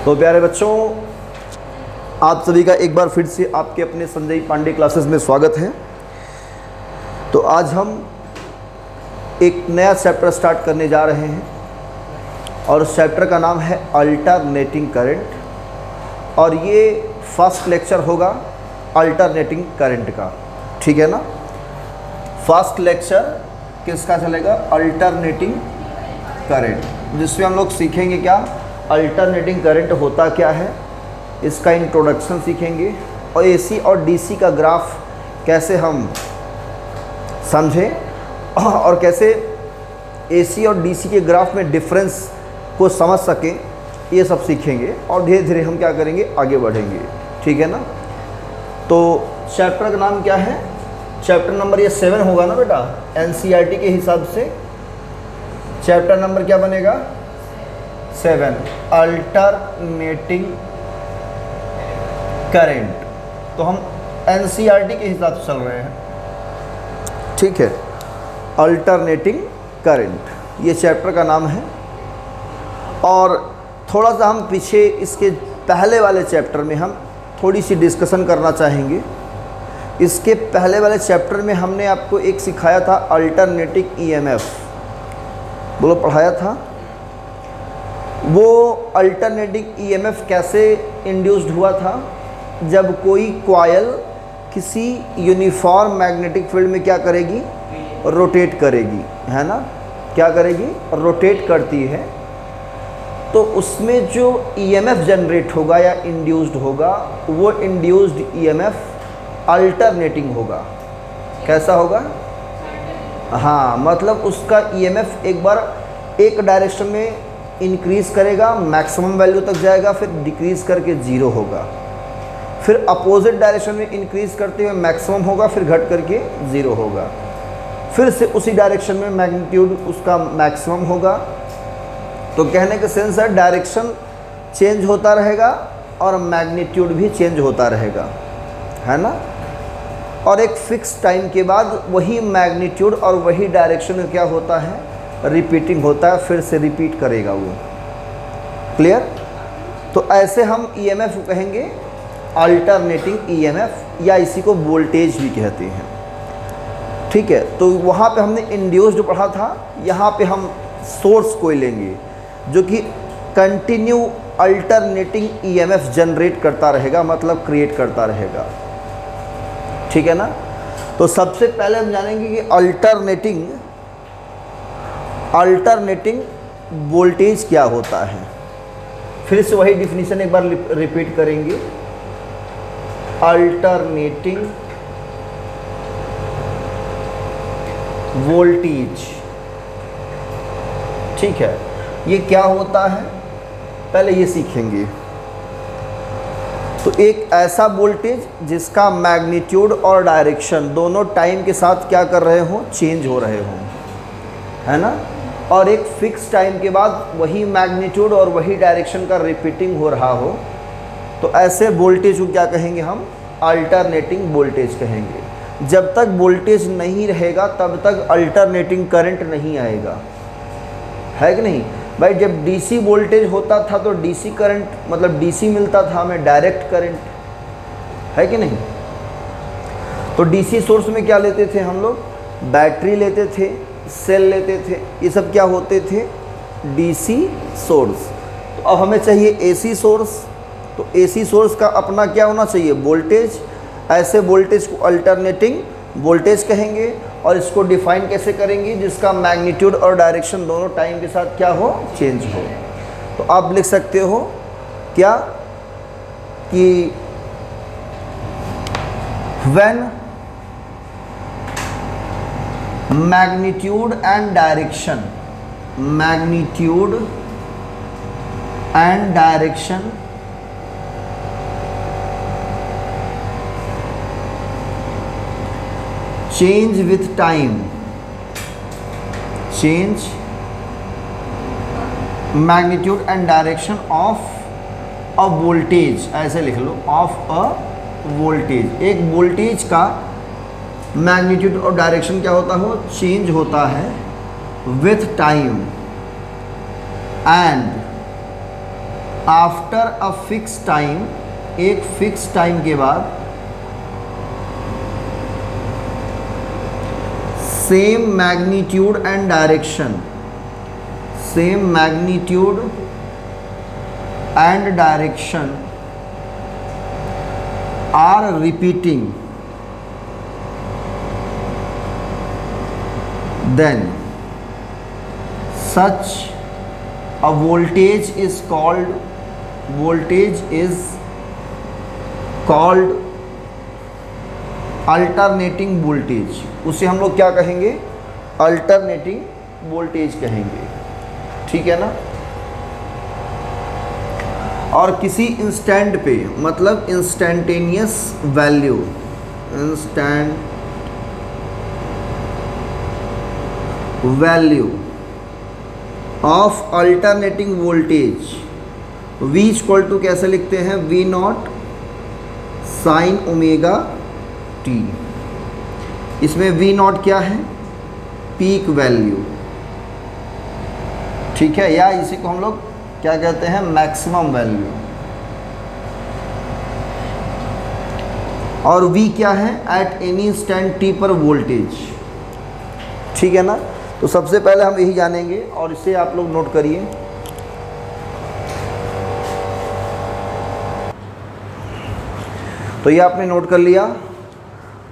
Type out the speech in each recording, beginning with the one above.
तो प्यारे बच्चों, आप सभी का एक बार फिर से आपके अपने संजय पांडे क्लासेस में स्वागत है। तो आज हम एक नया चैप्टर स्टार्ट करने जा रहे हैं और उस चैप्टर का नाम है अल्टरनेटिंग करंट, और ये फर्स्ट लेक्चर होगा अल्टरनेटिंग करंट का। ठीक है ना। फर्स्ट लेक्चर किसका चलेगा? अल्टरनेटिंग करंट, जिसमें हम लोग सीखेंगे क्या अल्टरनेटिंग करंट होता क्या है, इसका इंट्रोडक्शन सीखेंगे और एसी और डीसी का ग्राफ कैसे हम समझें और कैसे एसी और डीसी के ग्राफ में डिफरेंस को समझ सकें, ये सब सीखेंगे और धीरे धीरे हम क्या करेंगे, आगे बढ़ेंगे। ठीक है ना। तो चैप्टर का नाम क्या है? चैप्टर नंबर ये 7 होगा ना बेटा, एनसीईआरटी के हिसाब से चैप्टर नंबर क्या बनेगा? 7, अल्टरनेटिंग करंट। तो हम एनसीईआरटी के हिसाब से चल रहे हैं। ठीक है, अल्टरनेटिंग करंट ये चैप्टर का नाम है। और थोड़ा सा हम पीछे इसके पहले वाले चैप्टर में हम थोड़ी सी डिस्कशन करना चाहेंगे। इसके पहले वाले चैप्टर में हमने आपको एक सिखाया था अल्टरनेटिंग ईएमएफ, बोलो पढ़ाया था। वो अल्टरनेटिंग ईएमएफ कैसे इंड्यूस्ड हुआ था? जब कोई कॉइल किसी यूनिफॉर्म मैग्नेटिक फील्ड में क्या करेगी? रोटेट करेगी, है ना। क्या करेगी? रोटेट करती है। तो उसमें जो ईएमएफ जनरेट होगा या इंड्यूस्ड होगा, वो इंड्यूस्ड ईएमएफ अल्टरनेटिंग होगा। कैसा होगा? हाँ, मतलब उसका ईएमएफ एक बार एक डायरेक्शन में इंक्रीज़ करेगा, मैक्सिमम वैल्यू तक जाएगा, फिर डिक्रीज़ करके 0 होगा, फिर अपोजिट डायरेक्शन में इंक्रीज़ करते हुए मैक्सिमम होगा, फिर घट करके 0 होगा, फिर से उसी डायरेक्शन में मैग्नीट्यूड उसका मैक्सिमम होगा। तो कहने का सेंस है डायरेक्शन चेंज होता रहेगा और मैग्नीट्यूड भी चेंज होता रहेगा, है ना। और एक फिक्स टाइम के बाद वही मैग्नीट्यूड और वही डायरेक्शन में क्या होता है? रिपीटिंग होता है, फिर से रिपीट करेगा वो। क्लियर? तो ऐसे हम ईएमएफ कहेंगे अल्टरनेटिंग ईएमएफ, या इसी को वोल्टेज भी कहते हैं। ठीक है। तो वहाँ पे हमने इंड्यूस्ड पढ़ा था, यहाँ पे हम सोर्स को लेंगे जो कि कंटिन्यू अल्टरनेटिंग ईएमएफ जनरेट करता रहेगा, मतलब क्रिएट करता रहेगा। ठीक है ना। तो सबसे पहले हम जानेंगे कि अल्टरनेटिंग वोल्टेज क्या होता है। फिर से वही डिफिनीशन एक बार रिपीट करेंगे। अल्टरनेटिंग वोल्टेज, ठीक है, ये क्या होता है पहले ये सीखेंगे। तो एक ऐसा वोल्टेज जिसका मैग्नीट्यूड और डायरेक्शन दोनों टाइम के साथ क्या कर रहे हो? चेंज हो रहे हो, है ना। और एक फिक्स टाइम के बाद वही मैग्नीट्यूड और वही डायरेक्शन का रिपीटिंग हो रहा हो, तो ऐसे वोल्टेज को क्या कहेंगे? हम अल्टरनेटिंग वोल्टेज कहेंगे। जब तक वोल्टेज नहीं रहेगा तब तक अल्टरनेटिंग करंट नहीं आएगा, है कि नहीं भाई। जब डीसी वोल्टेज होता था तो डीसी करंट, मतलब डीसी मिलता था हमें डायरेक्ट करंट, है कि नहीं। तो डीसी सोर्स में क्या लेते थे हम लोग? बैटरी लेते थे, सेल लेते थे, ये सब क्या होते थे? DC source. तो अब हमें चाहिए एसी सोर्स। तो एसी सोर्स का अपना क्या होना चाहिए? वोल्टेज। ऐसे वोल्टेज को अल्टरनेटिंग वोल्टेज कहेंगे। और इसको डिफाइन कैसे करेंगे? जिसका मैग्नीट्यूड और डायरेक्शन दोनों टाइम के साथ क्या हो? चेंज हो। तो आप लिख सकते हो क्या कि when magnitude and direction change with time, change magnitude and direction of a voltage, ऐसे लिख लो, of a voltage। एक वोल्टेज का मैग्नीट्यूड और डायरेक्शन क्या होता है? चेंज होता है with time and after a fix time, एक फिक्स टाइम के बाद same magnitude and direction, same magnitude and direction are repeating, then such a voltage is called alternating voltage. उसे हम लोग क्या कहेंगे? अल्टरनेटिंग वोल्टेज कहेंगे, ठीक है ना। और किसी इंस्टेंट पे, मतलब instantaneous value, value of alternating voltage V equal to कैसे लिखते हैं? V not sine omega t। इसमें V नॉट क्या है? पीक वैल्यू, ठीक है, या इसी को हम लोग क्या कहते हैं? Maximum value. और V क्या है? एट एनी इंस्टेंट t पर वोल्टेज, ठीक है ना। तो सबसे पहले हम यही जानेंगे और इसे आप लोग नोट करिए। तो ये आपने नोट कर लिया।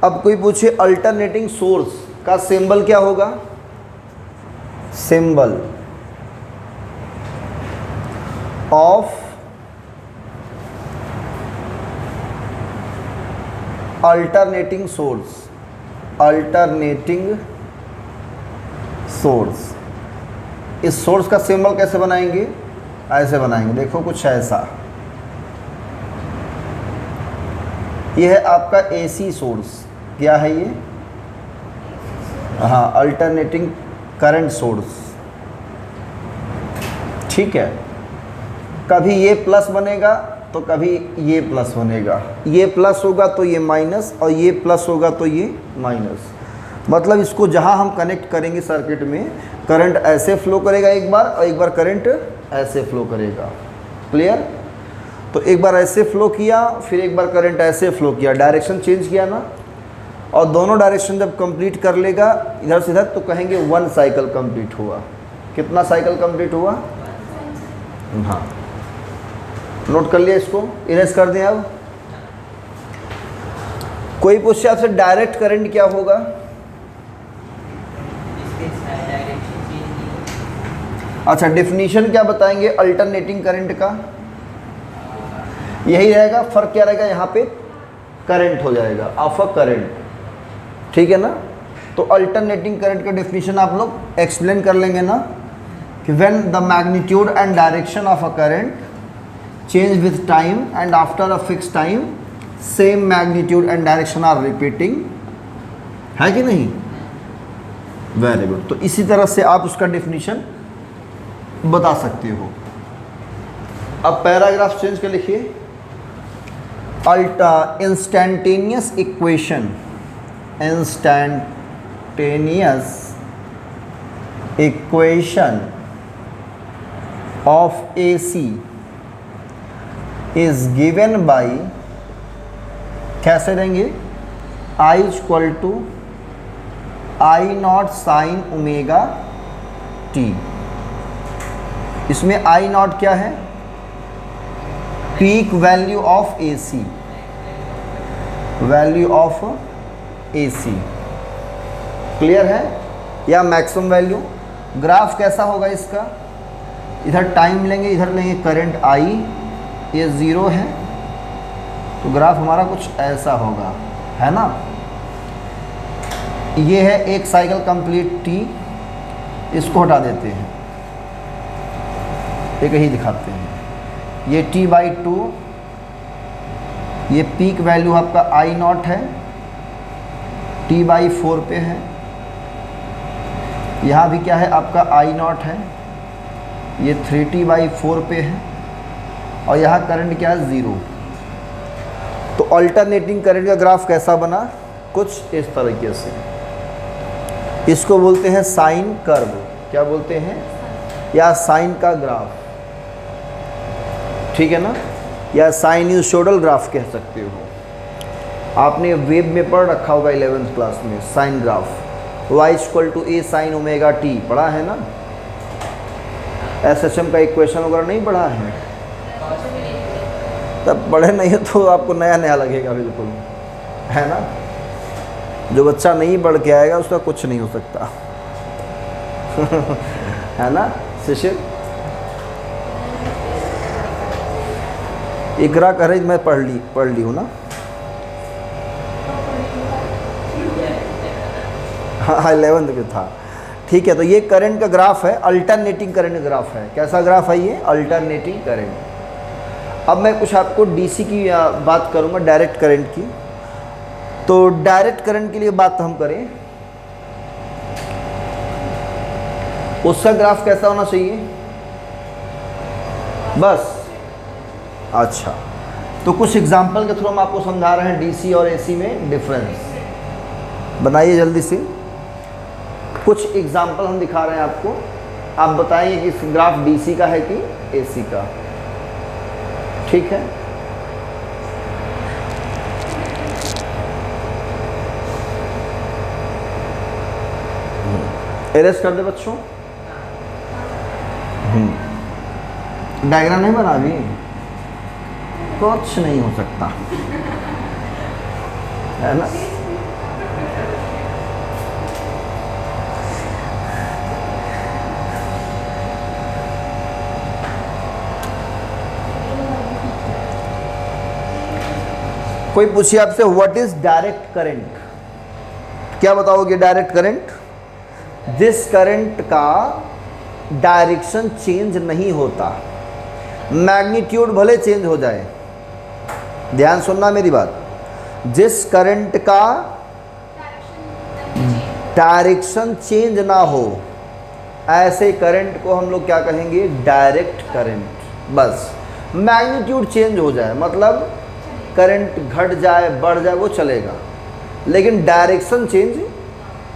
अब कोई पूछे अल्टरनेटिंग सोर्स का सिंबल क्या होगा? Symbol of alternating source, alternating source. इस सोर्स का सिंबल कैसे बनाएंगे? ऐसे बनाएंगे, देखो कुछ ऐसा। ये है आपका एसी सोर्स। क्या है ये? हाँ, अल्टरनेटिंग करंट सोर्स, ठीक है। कभी ये प्लस बनेगा तो कभी ये प्लस बनेगा, ये प्लस होगा तो ये माइनस, और ये प्लस होगा तो ये माइनस। मतलब इसको जहाँ हम कनेक्ट करेंगे सर्किट में, करंट ऐसे फ्लो करेगा एक बार, और एक बार करंट ऐसे फ्लो करेगा। क्लियर? तो एक बार ऐसे फ्लो किया, फिर एक बार करंट ऐसे फ्लो किया, डायरेक्शन चेंज किया ना। और दोनों डायरेक्शन जब कंप्लीट कर लेगा इधर से इधर, तो कहेंगे 1 साइकिल कंप्लीट हुआ। कितना साइकिल कंप्लीट हुआ? हाँ, नोट कर लिया, इसको इरेज कर दें। अब कोई पूछे आपसे डायरेक्ट करंट क्या होगा? अच्छा, डेफिनेशन क्या बताएंगे अल्टरनेटिंग करंट का? यही रहेगा। फर्क क्या रहेगा? यहाँ पे करंट हो जाएगा, ऑफ अ करंट, ठीक है ना। तो अल्टरनेटिंग करंट का डेफिनेशन आप लोग एक्सप्लेन कर लेंगे ना, कि when the magnitude and direction of a current change with time and after a fix time same magnitude and direction are repeating, है कि नहीं? Very good. तो इसी तरह से आप उसका डेफिनेशन बता सकते हो। अब पैराग्राफ चेंज कर लिखिए। Instantaneous equation, instantaneous equation of AC is given by, कैसे देंगे? I equal to I not sine omega t। इसमें I नॉट क्या है? Peak value of AC, value of AC। Clear है? या मैक्सिमम वैल्यू। ग्राफ कैसा होगा इसका? इधर टाइम लेंगे, इधर लेंगे करंट I, ये 0 है, तो ग्राफ हमारा कुछ ऐसा होगा, है ना। ये है एक साइकिल कंप्लीट T, इसको हटा देते हैं, एक ही दिखाते हैं। ये T/2, ये पीक वैल्यू आपका I नॉट है, T/4 पे है। यहाँ भी क्या है? आपका I नॉट है, ये 3T/4 पे है, और यहाँ करंट क्या है? 0। तो अल्टरनेटिंग करंट का ग्राफ कैसा बना? कुछ इस तरीके से। इसको बोलते हैं साइन कर्व। क्या बोलते हैं? या साइन का ग्राफ, ठीक है ना, या साइन्यूसोइडल ग्राफ कह सकते हो। आपने वेब में पढ़ रखा होगा 11th क्लास में sine graph, y = a sin omega t पढ़ा है ना। SHM का इक्वेशन वगैरह नहीं पढ़ा है, तब पढ़े नहीं है तो आपको नया नया लगेगा बिल्कुल, है ना। जो बच्चा नहीं पढ़ के आएगा उसका कुछ नहीं हो सकता है ना शिशिर। इकरा कह रही मैं पढ़ ली हूँ ना। हाँ 11th में था, ठीक है। तो ये करंट का ग्राफ है, अल्टरनेटिंग करंट ग्राफ है। कैसा ग्राफ है ये? Alternating current. अब मैं कुछ आपको डीसी की बात करूँगा, डायरेक्ट करंट की। तो डायरेक्ट करंट के लिए बात हम करें, उसका ग्राफ कैसा होना चाहिए बस। अच्छा, तो कुछ एग्जांपल के थ्रू हम आपको समझा रहे हैं डीसी और एसी में डिफरेंस। बनाइए जल्दी से, कुछ एग्जांपल हम दिखा रहे हैं आपको। आप बताइए कि इस ग्राफ डीसी का है कि एसी का, ठीक है। एरेस्ट कर दे बच्चों। डायग्राम नहीं बना अभी, कुछ नहीं हो सकता, है ना। कोई पूछिए आपसे व्हाट इज डायरेक्ट करंट, क्या बताओगे? डायरेक्ट करंट, जिस करंट का डायरेक्शन चेंज नहीं होता, मैग्नीट्यूड भले चेंज हो जाए। ध्यान सुनना मेरी बात, जिस करंट का डायरेक्शन चेंज ना हो, ऐसे करंट को हम लोग क्या कहेंगे? Direct current. बस मैग्नीट्यूड चेंज हो जाए, मतलब करंट घट जाए बढ़ जाए वो चलेगा, लेकिन डायरेक्शन चेंज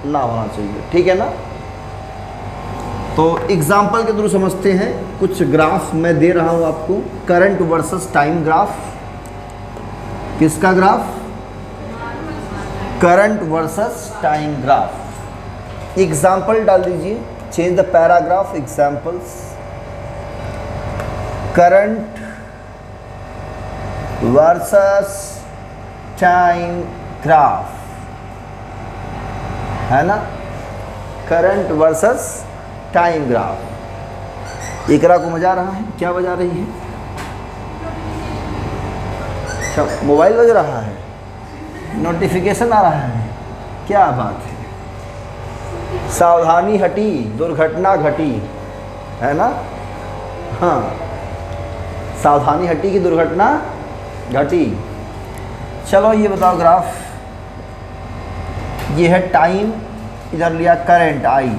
ना होना चाहिए, ठीक है ना। तो एग्जाम्पल के थ्रू समझते हैं। कुछ ग्राफ मैं दे रहा हूं आपको, करंट वर्सेस टाइम ग्राफ। किसका graph? Current versus time graph. Example डाल दीजिए, change the paragraph, examples. Current versus time graph, है ना। Current versus time graph. Iqra को मजा आ रहा है? क्या बजा रही है? अच्छा, मोबाइल बज रहा है, नोटिफिकेशन आ रहा है, क्या बात है। सावधानी हटी दुर्घटना घटी, है ना। हाँ, सावधानी हटी की दुर्घटना घटी। चलो ये बताओ ग्राफ, ये है टाइम, इधर लिया करंट आई।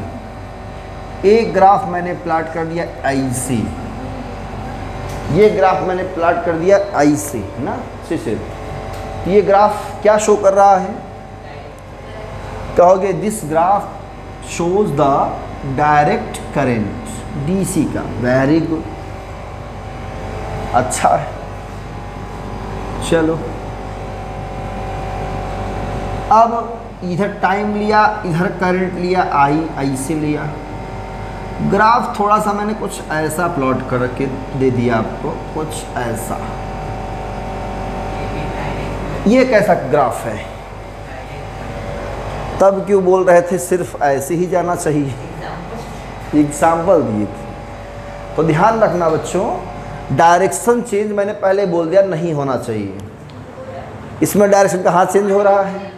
एक ग्राफ मैंने प्लॉट कर दिया ऐसे, ये ग्राफ मैंने प्लॉट कर दिया ऐसे, है ना। सिर्फ ये ग्राफ क्या शो कर रहा है? कहोगे this graph shows the direct current DC का। वेरी गुड, अच्छा है। चलो अब इधर टाइम लिया, इधर करंट लिया आई से लिया। ग्राफ थोड़ा सा मैंने कुछ ऐसा प्लॉट करके दे दिया आपको, कुछ ऐसा। ये कैसा ग्राफ है? तब क्यों बोल रहे थे सिर्फ ऐसे ही जाना चाहिए? एग्जाम्पल दिए थे। तो ध्यान रखना बच्चों, डायरेक्शन चेंज मैंने पहले बोल दिया नहीं होना चाहिए। इसमें डायरेक्शन कहाँ चेंज हो रहा है?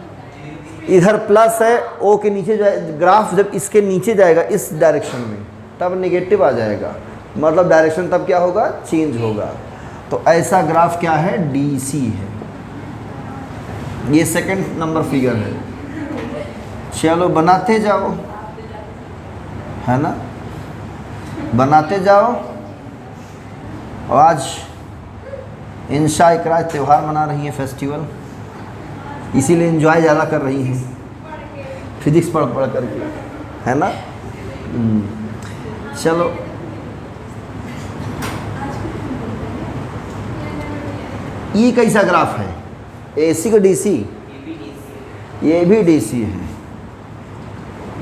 इधर प्लस है, ओ के नीचे जाए, ग्राफ जब इसके नीचे जाएगा इस डायरेक्शन में तब नेगेटिव आ जाएगा, मतलब डायरेक्शन तब क्या होगा? चेंज होगा। तो ऐसा ग्राफ क्या है? डीसी है। ये सेकंड नंबर फिगर है। चलो बनाते जाओ, है ना, बनाते जाओ। और आज इंशा इकरा त्यौहार मना रही है, फेस्टिवल, इसीलिए एंजॉय ज़्यादा कर रही हैं फिजिक्स पढ़ पढ़ करके, है ना। चलो ई कैसा ग्राफ है, एसी का डीसी, ये भी डीसी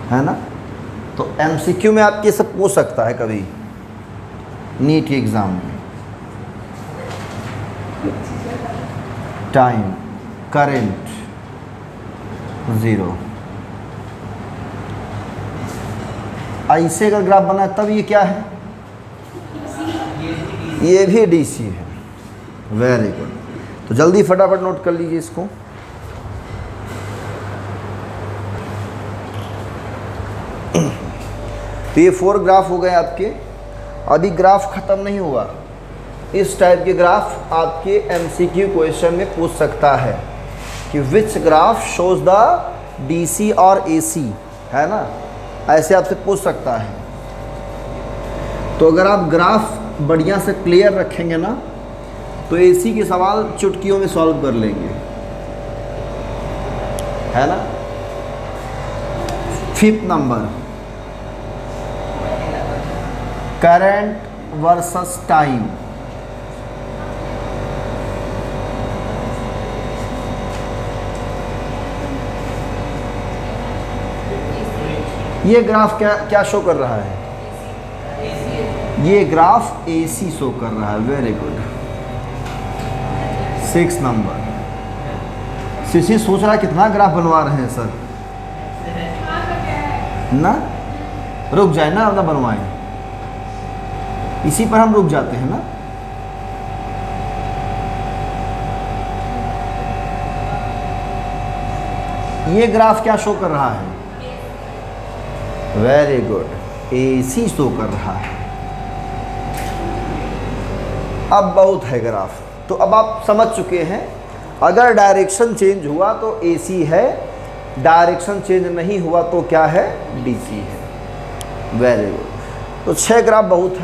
है ना। तो एमसीक्यू में आपके सब पूछ सकता है कभी नीट के एग्ज़ाम में। टाइम, करंट, ज़ीरो, ऐसे अगर ग्राफ बना तब ये क्या है, ये भी डीसी है। Very good. तो जल्दी फटाफट नोट कर लीजिए इसको। तो ये 4 ग्राफ हो गए आपके। अभी ग्राफ ख़त्म नहीं हुआ, इस टाइप के ग्राफ आपके एमसीक्यू क्वेश्चन में पूछ सकता है कि which graph shows the DC और एसी, है ना, ऐसे आपसे पूछ सकता है। तो अगर आप ग्राफ बढ़िया से क्लियर रखेंगे ना तो एसी के सवाल चुटकियों में सॉल्व कर लेंगे, है ना। 5th number, current versus time. ये ग्राफ क्या शो कर रहा है, ये ग्राफ एसी शो कर रहा है। Very good. 6 नंबर, सीसी सोच रहा है कितना ग्राफ बनवा रहे हैं सर, ना रुक जाए ना, अपना बनवाएं, इसी पर हम रुक जाते हैं ना। ये ग्राफ क्या शो कर रहा है, वेरी गुड, एसी शो कर रहा है। अब बहुत है ग्राफ, तो अब आप समझ चुके हैं अगर डायरेक्शन चेंज हुआ तो एसी है, डायरेक्शन चेंज नहीं हुआ तो क्या है, डीसी है। Very good. तो 6 ग्राफ बहुत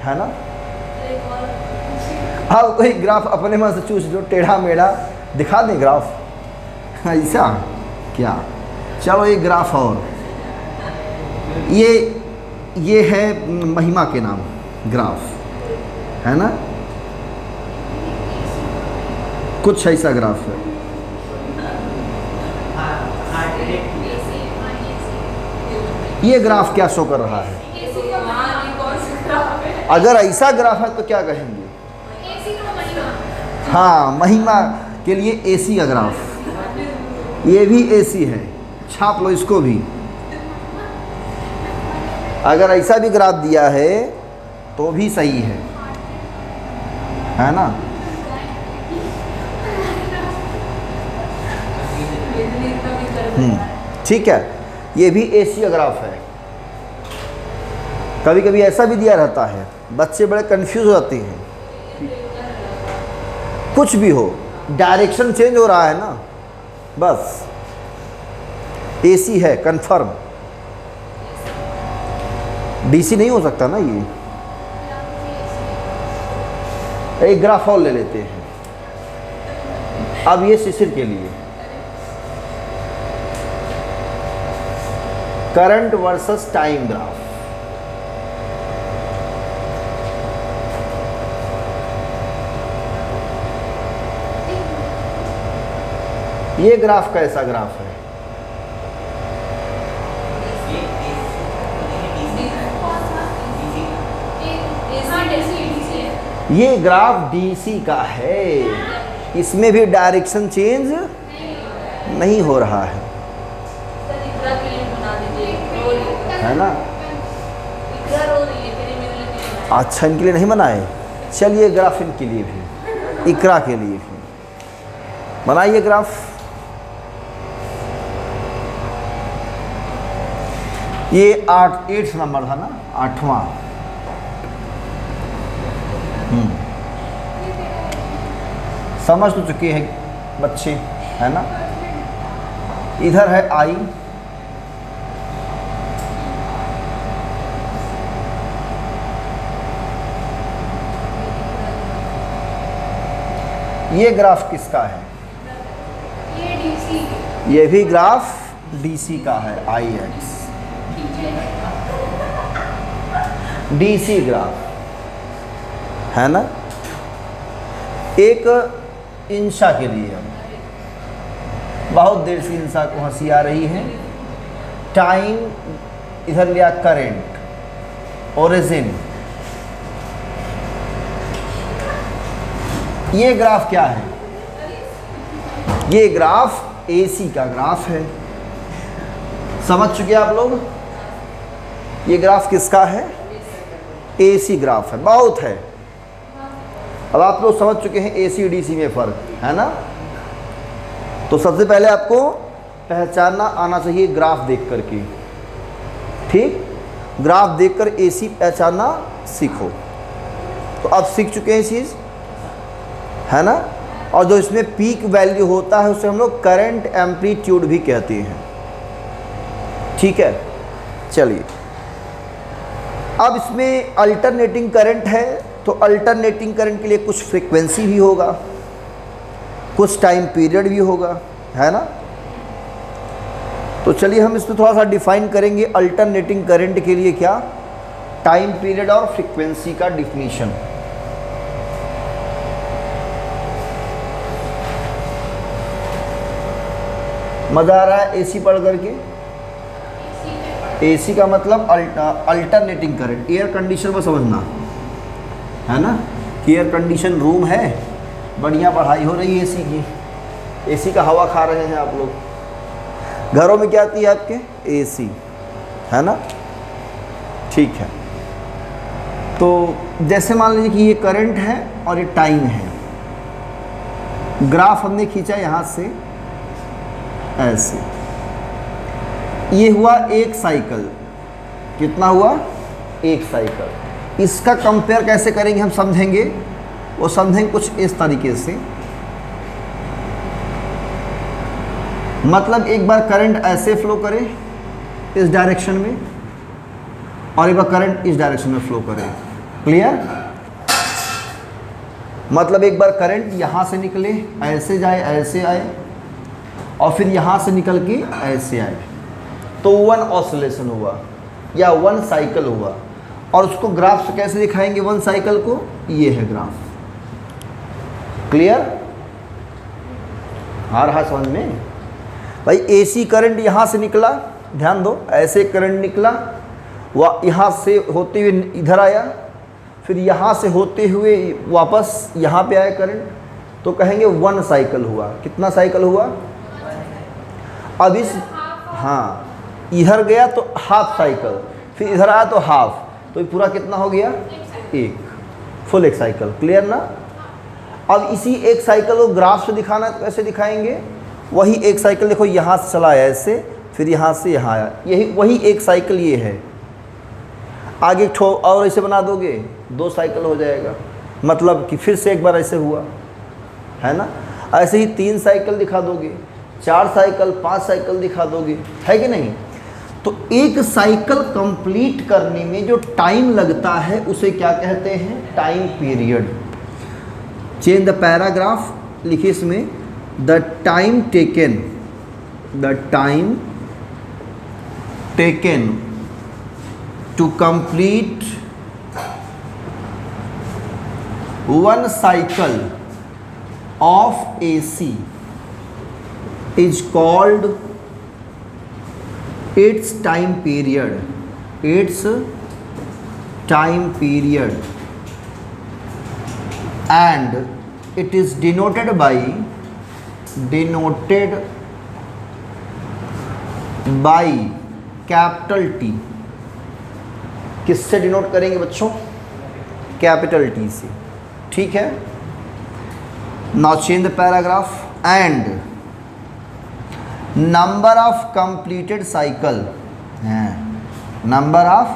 है ना। अब कोई ग्राफ अपने मन से चूज लो, टेढ़ा मेढ़ा दिखा दें ग्राफ ऐसा क्या। चलो एक ग्राफ और, ये है महिमा के नाम ग्राफ, है ना, कुछ ऐसा ग्राफ है। ये ग्राफ क्या शो कर रहा है, अगर ऐसा ग्राफ है तो क्या कहेंगे, हाँ, महिमा के लिए एसी का ग्राफ। ये भी एसी है, छाप लो इसको भी। अगर ऐसा भी ग्राफ दिया है तो भी सही है ना। ठीक है, ये भी एसी का ग्राफ है। कभी कभी ऐसा भी दिया रहता है, बच्चे बड़े कंफ्यूज हो जाते हैं, कुछ भी हो, डायरेक्शन चेंज हो रहा है ना, बस एसी है कंफर्म, डीसी नहीं हो सकता ना। ये एक ग्राफ और ले लेते हैं। अब ये शिशिर के लिए करंट वर्सेस टाइम ग्राफ। ये ग्राफ कैसा ग्राफ है, ये ग्राफ डीसी का है, इसमें भी डायरेक्शन चेंज नहीं हो रहा है ना। अच्छा, इनके लिए नहीं बनाए, चलिए ग्राफ इनके लिए भी, इकरा के लिए भी बनाइए ग्राफ। ये 8 नंबर था ना, 8वां। समझ तो चुके हैं बच्चे, है ना। इधर है आई, ये ग्राफ किसका है, ये डीसी, ये भी ग्राफ डीसी का है, आई एक्स डीसी ग्राफ, है ना। एक इंशा के लिए हम बहुत देर से इंशा को हंसी आ रही है। टाइम इधर लिया करंट, ओरिजिन। ये ग्राफ क्या है? ये ग्राफ एसी का ग्राफ है। समझ चुके आप लोग? ये ग्राफ किसका है? एसी ग्राफ है। बहुत है। अब आप लोग समझ चुके हैं एसी डीसी में फ़र्क है ना। तो सबसे पहले आपको पहचानना आना चाहिए ग्राफ देख करके, ठीक? ग्राफ देखकर एसी पहचानना सीखो। तो अब सीख चुके हैं चीज़, है ना। और जो इसमें पीक वैल्यू होता है उसे हम लोग करंट एम्पलीट्यूड भी कहते हैं, ठीक है। चलिए, अब इसमें अल्टरनेटिंग करंट है, तो अल्टरनेटिंग करंट के लिए कुछ फ्रीक्वेंसी भी होगा, कुछ टाइम पीरियड भी होगा, है ना। तो चलिए हम इसमें थोड़ा सा डिफाइन करेंगे अल्टरनेटिंग करंट के लिए क्या टाइम पीरियड और फ्रीक्वेंसी का डिफिनीशन। मज़ा आ रहा है एसी पढ़ करके? एसी का मतलब अल्टरनेटिंग करंट। एयर कंडीशन में समझना, है ना, कि एयर कंडीशन रूम है, बढ़िया पढ़ाई हो रही है एसी की, एसी का हवा खा रहे हैं आप लोग। घरों में क्या आती है आपके? एसी, है ना, ठीक है। तो जैसे मान लीजिए कि ये करंट है और ये टाइम है। ग्राफ हमने खींचा यहाँ से ऐसे, ये हुआ एक साइकिल। कितना हुआ? एक साइकिल। इसका कंपेयर कैसे करेंगे हम समझेंगे, वो समझेंगे कुछ इस तरीके से। मतलब एक बार करंट ऐसे फ्लो करे इस डायरेक्शन में, और एक बार करंट इस डायरेक्शन में फ्लो करे। क्लियर? मतलब एक बार करंट यहाँ से निकले, ऐसे जाए, ऐसे आए, और फिर यहाँ से निकल के ऐसे आए, तो वन ऑसिलेशन हुआ या वन साइकिल हुआ। और उसको ग्राफ से कैसे दिखाएंगे वन साइकिल को? ये है ग्राफ। क्लियर? आ रहा समझ में? भाई एसी करंट यहाँ से निकला, ध्यान दो, ऐसे करंट निकला, वह यहाँ से होते हुए इधर आया, फिर यहाँ से होते हुए वापस यहाँ पे आया करंट, तो कहेंगे वन साइकिल हुआ। कितना साइकिल हुआ? अब इस, हाँ, इधर गया तो हाफ साइकिल, फिर इधर आया तो हाफ, तो ये पूरा कितना हो गया? एक, फुल एक साइकिल। क्लियर ना? अब इसी एक साइकिल को ग्राफ से दिखाना है तो कैसे दिखाएंगे? वही एक साइकिल देखो यहाँ से चला आया ऐसे, फिर यहाँ से यहाँ आया, यही वही एक साइकिल ये है। आगे ठो और ऐसे बना दोगे, दो साइकिल हो जाएगा, मतलब कि फिर से एक बार ऐसे हुआ, है ना। ऐसे ही 3 साइकिल दिखा दोगे, 4 साइकिल, 5 साइकिल दिखा दोगे, है कि नहीं। तो एक साइकिल कंप्लीट करने में जो टाइम लगता है उसे क्या कहते हैं? Time period. Change the paragraph, लिखिए इसमें the time taken to complete one cycle of AC is called its time period, and it is denoted by capital T। किससे डिनोट करेंगे बच्चों? कैपिटल T से, ठीक है। Now change the paragraph and number of completed cycle, number of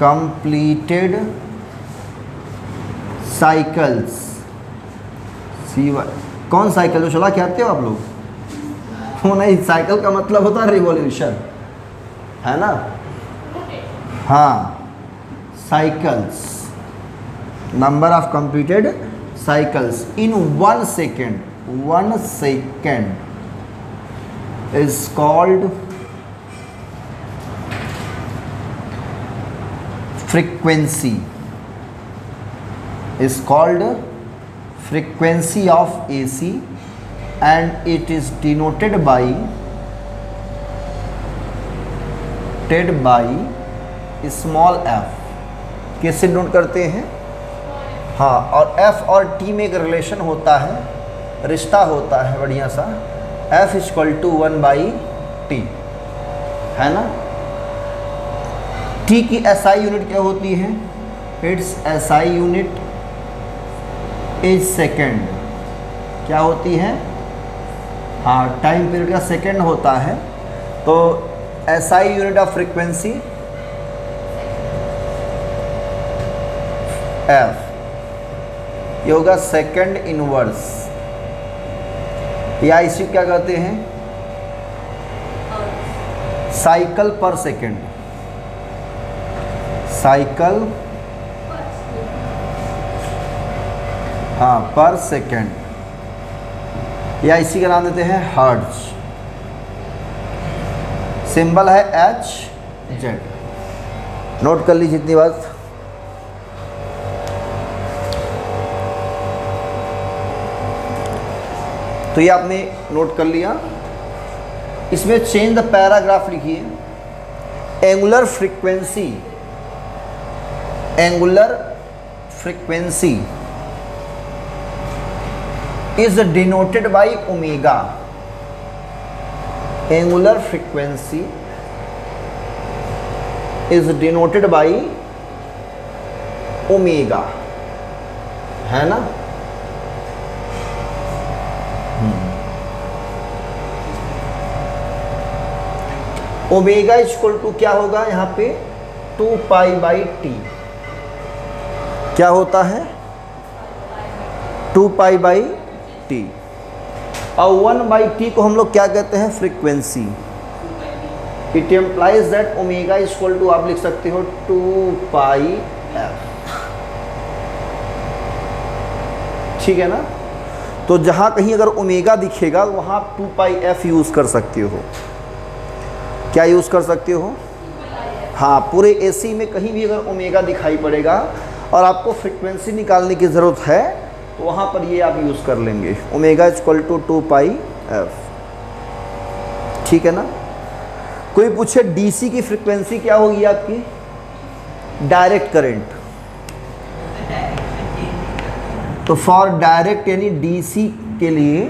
completed cycles, कौन cycle जो चला के आते हो आप लोग? वो नहीं, साइकिल का मतलब होता है रिवॉल्यूशन, है ना। हाँ, cycles, number of completed cycles in 1 second, 1 second is called frequency, frequency of AC and it is denoted by small f। कैसे नोट करते हैं? हाँ, और f और t में एक रिलेशन होता है, रिश्ता होता है बढ़िया सा, f = 1/t, है ना। t की SI यूनिट क्या होती है? It's SI unit is second. क्या होती है? हाँ, टाइम पीरियड का सेकेंड होता है। तो SI unit of frequency f, ये होगा सेकेंड इनवर्स, या इसी क्या कहते हैं? साइकिल पर सेकेंड, साइकिल हाँ पर सेकेंड, या इसी का नाम देते हैं हर्ट्ज। सिंबल है HZ। नोट कर लीजिए इतनी बात। तो ये आपने नोट कर लिया। इसमें चेंज द पैराग्राफ लिखिए। Angular frequency, angular frequency is denoted by omega। angular frequency is denoted by omega, है ना। ओमेगा इक्वल टू क्या होगा यहाँ पे? 2π/t। क्या होता है? 2π/t। और 1/t को हम लोग क्या कहते हैं? Frequency. It implies that omega equal to, आप लिख सकते हो 2πf। ठीक है ना। तो जहां कहीं अगर ओमेगा दिखेगा वहां आप 2πf यूज कर सकते हो। क्या यूज कर सकते हो? हाँ, पूरे AC में कहीं भी अगर ओमेगा दिखाई पड़ेगा और आपको फ्रीक्वेंसी निकालने की ज़रूरत है तो वहाँ पर ये आप यूज़ कर लेंगे, ओमेगा इक्वल टू 2πf। ठीक है ना। कोई पूछे DC की फ्रीक्वेंसी क्या होगी आपकी? Direct current. तो फॉर डायरेक्ट यानी DC के लिए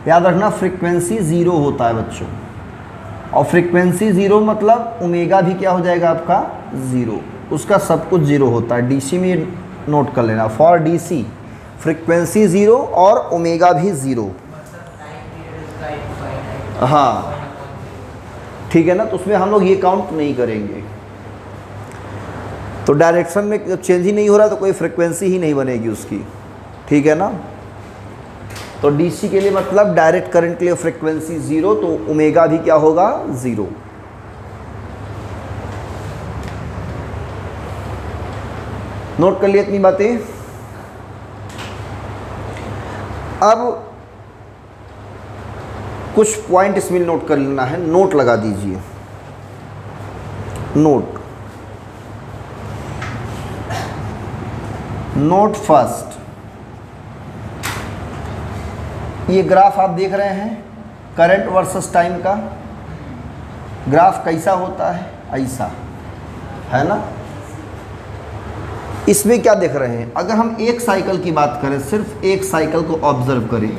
याद रखना फ्रीक्वेंसी 0 होता है बच्चों। और फ्रीक्वेंसी 0 मतलब ओमेगा भी क्या हो जाएगा आपका? 0। उसका सब कुछ 0 होता है। DC में नोट कर लेना, फॉर DC फ्रीक्वेंसी 0 और ओमेगा भी 0। हाँ ठीक है ना। तो उसमें हम लोग ये काउंट नहीं करेंगे। तो डायरेक्शन में चेंज ही नहीं हो रहा तो कोई फ्रीक्वेंसी ही नहीं बनेगी उसकी। ठीक है ना। तो DC के लिए मतलब डायरेक्ट करंट के लिए फ्रीक्वेंसी 0, तो ओमेगा भी क्या होगा? 0। नोट कर लिए इतनी बातें। अब कुछ पॉइंट इसमें नोट कर लेना है। नोट लगा दीजिए, नोट। नोट फर्स्ट, ये ग्राफ आप देख रहे हैं करंट वर्सेस टाइम का। ग्राफ कैसा होता है? ऐसा, है ना। इसमें क्या देख रहे हैं? अगर हम एक साइकिल की बात करें, सिर्फ एक साइकिल को ऑब्जर्व करें,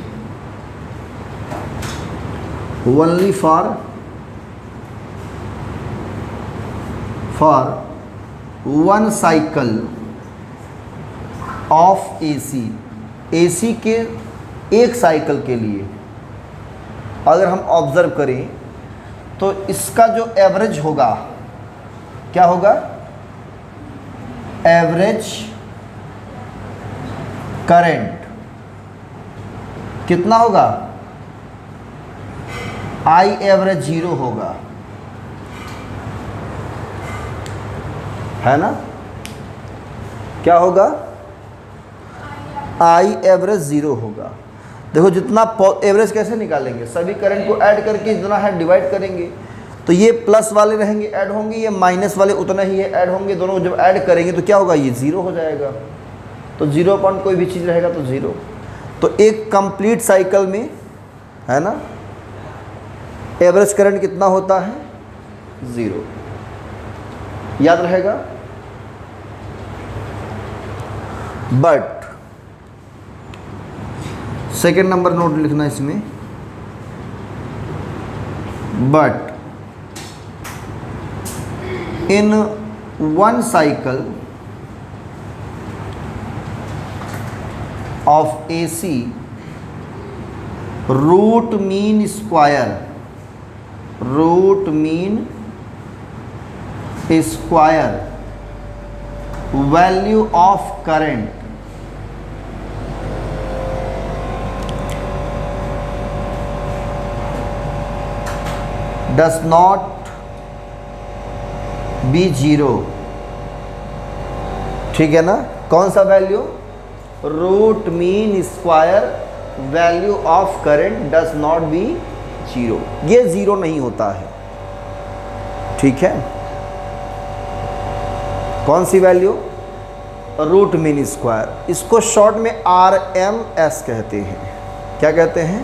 only for one cycle of AC के एक साइकिल के लिए अगर हम ऑब्जर्व करें तो इसका जो एवरेज होगा क्या होगा? एवरेज करंट कितना होगा? I एवरेज 0 होगा, है ना। क्या होगा? I एवरेज 0 होगा। देखो जितना एवरेज कैसे निकालेंगे? सभी करंट को ऐड करके जितना है डिवाइड करेंगे। तो ये प्लस वाले रहेंगे ऐड होंगे, ये माइनस वाले उतना ही है ऐड होंगे। दोनों जब ऐड करेंगे तो क्या होगा? ये 0 हो जाएगा। तो 0 पॉइंट कोई भी चीज़ रहेगा तो 0। तो एक कंप्लीट साइकिल में, है ना, एवरेज करंट कितना होता है? 0। याद रहेगा। बट सेकेंड नंबर नोट लिखना इसमें, but in one cycle of AC, root mean square value of current does not be 0। ठीक है ना। कौन सा value? Root mean square value of current does not be 0। ये 0 नहीं होता है। ठीक है। कौन सी वैल्यू? Root mean square. इसको शॉर्ट में RMS कहते हैं। क्या कहते हैं?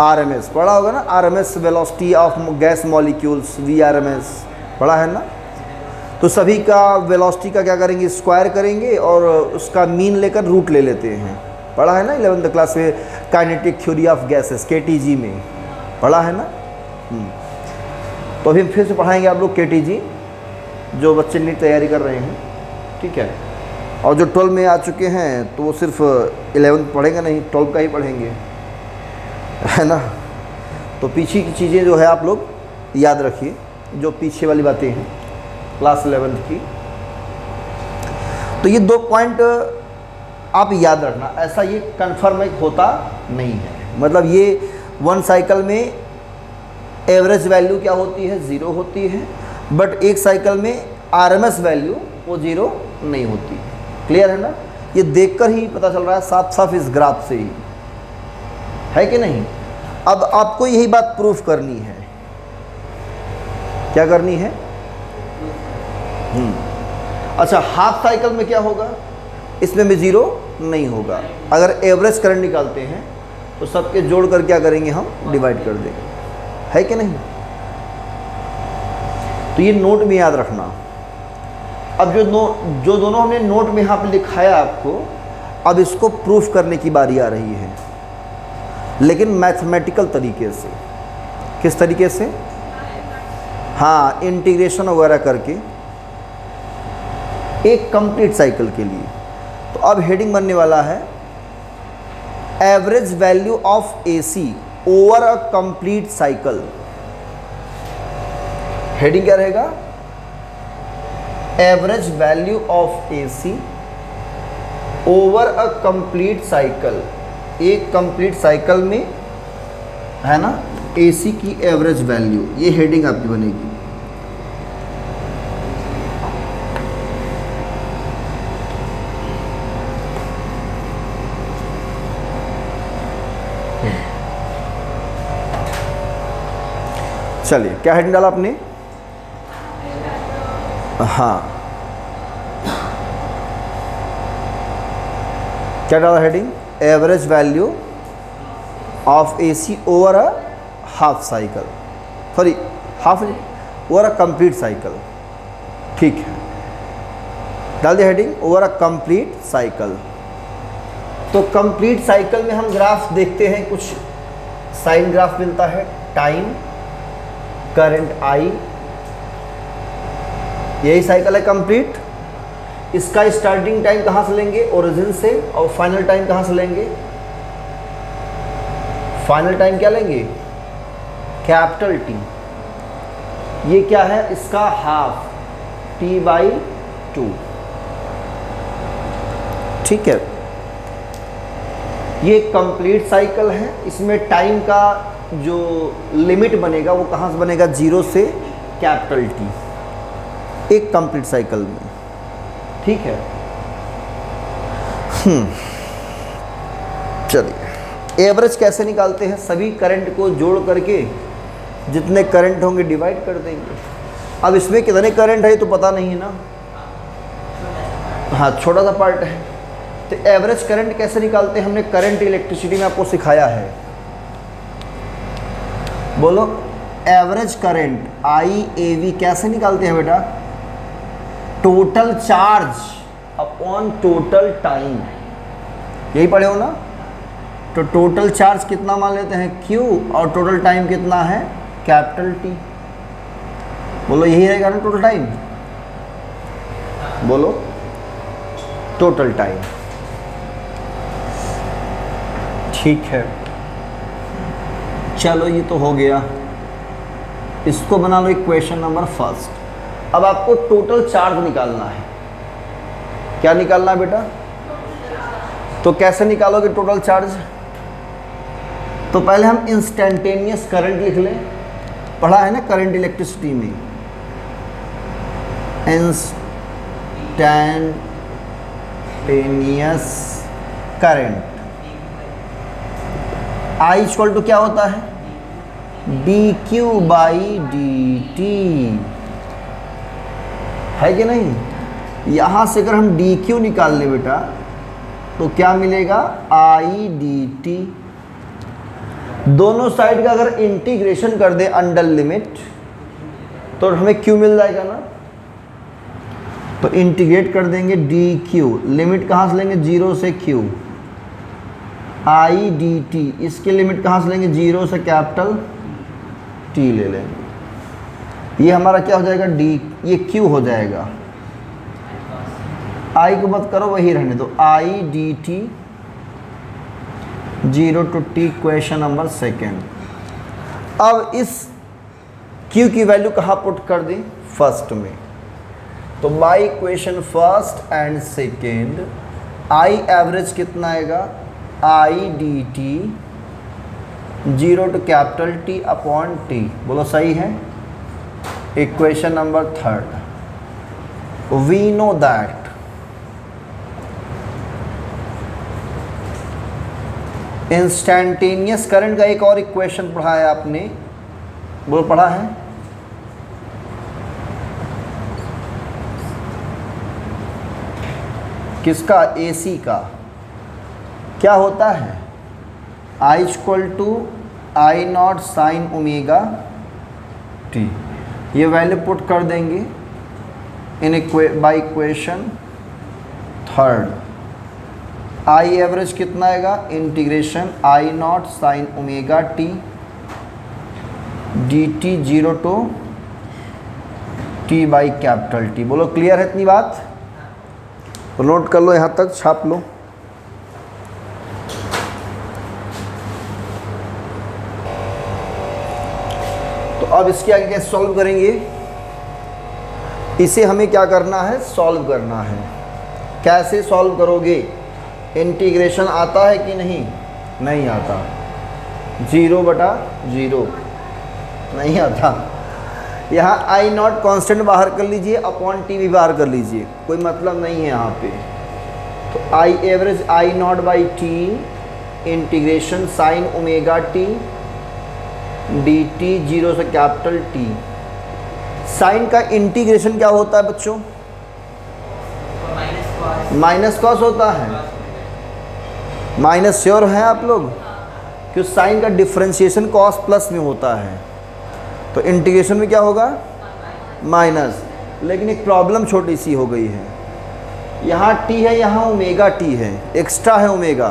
RMS। पढ़ा होगा ना, RMS velocity of gas molecules, VRMS पढ़ा है ना। तो सभी का वेलोसिटी का क्या करेंगे? स्क्वायर करेंगे और उसका मीन लेकर रूट ले लेते हैं। पढ़ा है ना 11th क्लास में kinetic theory of gases, KTG में पढ़ा है ना। तो अभी फिर से पढ़ाएंगे आप लोग KTG, जो बच्चे नीट तैयारी कर रहे हैं। ठीक है। और जो 12 में आ चुके हैं तो वो सिर्फ 11th पढ़ेंगे नहीं, 12 का ही पढ़ेंगे, है ना। तो पीछे की चीज़ें जो है आप लोग याद रखिए, जो पीछे वाली बातें हैं क्लास 11th की। तो ये 2 पॉइंट आप याद रखना। ऐसा ये कन्फर्म होता नहीं है। मतलब ये वन साइकिल में एवरेज वैल्यू क्या होती है? 0 होती है। बट एक साइकिल में RMS वैल्यू वो 0 नहीं होती। क्लियर है ना। ये देखकर ही पता चल रहा है साफ साफ इस ग्राफ से ही, है कि नहीं। अब आपको यही बात प्रूफ करनी है। क्या करनी है? अच्छा, हाफ साइकिल में क्या होगा? इसमें भी 0 नहीं होगा। अगर एवरेज करंट निकालते हैं तो सबके जोड़ कर क्या करेंगे? हम डिवाइड कर देंगे, है कि नहीं। तो ये नोट में याद रखना। अब जो दोनों हमने नोट में यहाँ पे लिखाया आपको, अब इसको प्रूफ करने की बारी आ रही है, लेकिन मैथमेटिकल तरीके से। किस तरीके से? हाँ, इंटीग्रेशन वगैरह करके एक कंप्लीट साइकिल के लिए। तो अब हेडिंग बनने वाला है average value of AC over a complete cycle. Heading क्या रहेगा? Average value of AC over a complete cycle. एक कंप्लीट साइकिल में, है ना, AC की एवरेज वैल्यू। ये हेडिंग आपकी बनेगी। चलिए, क्या हेडिंग डाला आपने? हाँ, क्या डाला heading? Average value of AC over a half cycle, sorry half over a complete cycle. ठीक है, डाल दिया heading over a complete cycle. तो कंप्लीट साइकिल में हम ग्राफ देखते हैं, कुछ साइन ग्राफ मिलता है, टाइम, करंट I, यही साइकिल है कंप्लीट। इसका स्टार्टिंग टाइम कहाँ से लेंगे? ओरिजिन से। और फाइनल टाइम कहाँ से लेंगे? फाइनल टाइम क्या लेंगे? Capital T। ये क्या है? इसका हाफ, T/2। ठीक है, ये कंप्लीट साइकिल है। इसमें टाइम का जो लिमिट बनेगा वो कहाँ से बनेगा? 0 से कैपिटल T, एक कंप्लीट साइकिल में। ठीक है। चलिए, एवरेज कैसे निकालते हैं? सभी करंट को जोड़ करके जितने करंट होंगे डिवाइड कर देंगे। अब इसमें कितने करंट है तो पता नहीं है ना। हाँ, छोटा सा पार्ट है तो एवरेज करंट कैसे निकालते हैं, हमने करंट इलेक्ट्रिसिटी में आपको सिखाया है। बोलो एवरेज करंट IAV कैसे निकालते हैं बेटा, total charge upon total time, यही पढ़े हो ना। तो टोटल चार्ज कितना मान लेते हैं Q और टोटल टाइम कितना है कैपिटल T। बोलो यही रहेगा ना टोटल टाइम, बोलो टोटल टाइम। ठीक है, चलो ये तो हो गया। इसको बना लो इक्वेशन नंबर फर्स्ट। अब आपको टोटल चार्ज निकालना है। क्या निकालना है बेटा, तो कैसे निकालोगे टोटल चार्ज, तो पहले हम इंस्टेंटेनियस करंट लिख लें, पढ़ा है ना करंट इलेक्ट्रिसिटी में, instantaneous current I equal to क्या होता है, dq बाई dt, है कि नहीं। यहां से अगर हम dq निकाल लें बेटा तो क्या मिलेगा I dt। दोनों साइड का अगर इंटीग्रेशन कर दे अंडर लिमिट तो हमें q मिल जाएगा ना। तो इंटीग्रेट कर देंगे dq, लिमिट कहाँ से लेंगे 0 से q, I dt, इसकी लिमिट कहाँ से लेंगे 0 से कैपिटल T ले लेंगे। ये हमारा क्या हो जाएगा d, ये q हो जाएगा। I को मत करो, वही रहने दो, I dt 0 to t, question number second. अब इस q की वैल्यू कहाँ पुट कर दी, फर्स्ट में। तो by equation first and second I average कितना आएगा, I dt 0 to capital T upon T, बोलो सही है। Equation number third, we know that instantaneous current का एक और इक्वेशन पढ़ा है आपने, बोलो पढ़ा है, किसका, AC का। क्या होता है, I equal to I not sine omega T, ये वैल्यू पुट कर देंगे इन by equation third. I average कितना आएगा, integration I not sine omega T dt 0 to T by capital T। बोलो क्लियर है इतनी बात, तो नोट कर लो, यहाँ तक छाप लो। तो अब इसके आगे कैसे सॉल्व करेंगे, इसे हमें क्या करना है, सॉल्व करना है। कैसे सॉल्व करोगे, इंटीग्रेशन आता है कि नहीं, नहीं आता, 0 बटा 0 नहीं आता। यहाँ I नॉट कॉन्स्टेंट बाहर कर लीजिए, अपॉन T भी बाहर कर लीजिए, कोई मतलब नहीं है यहाँ पे। तो I average I not by T integration sign omega T dt 0 से कैपिटल T। साइन का इंटीग्रेशन क्या होता है बच्चों, माइनस कॉस होता है। माइनस श्योर हैं आप लोग, क्योंकि साइन का डिफरेंशिएशन कॉस प्लस में होता है, तो इंटीग्रेशन में क्या होगा माइनस। लेकिन एक प्रॉब्लम छोटी सी हो गई है, यहाँ t है, यहाँ ओमेगा t है, एक्स्ट्रा है ओमेगा।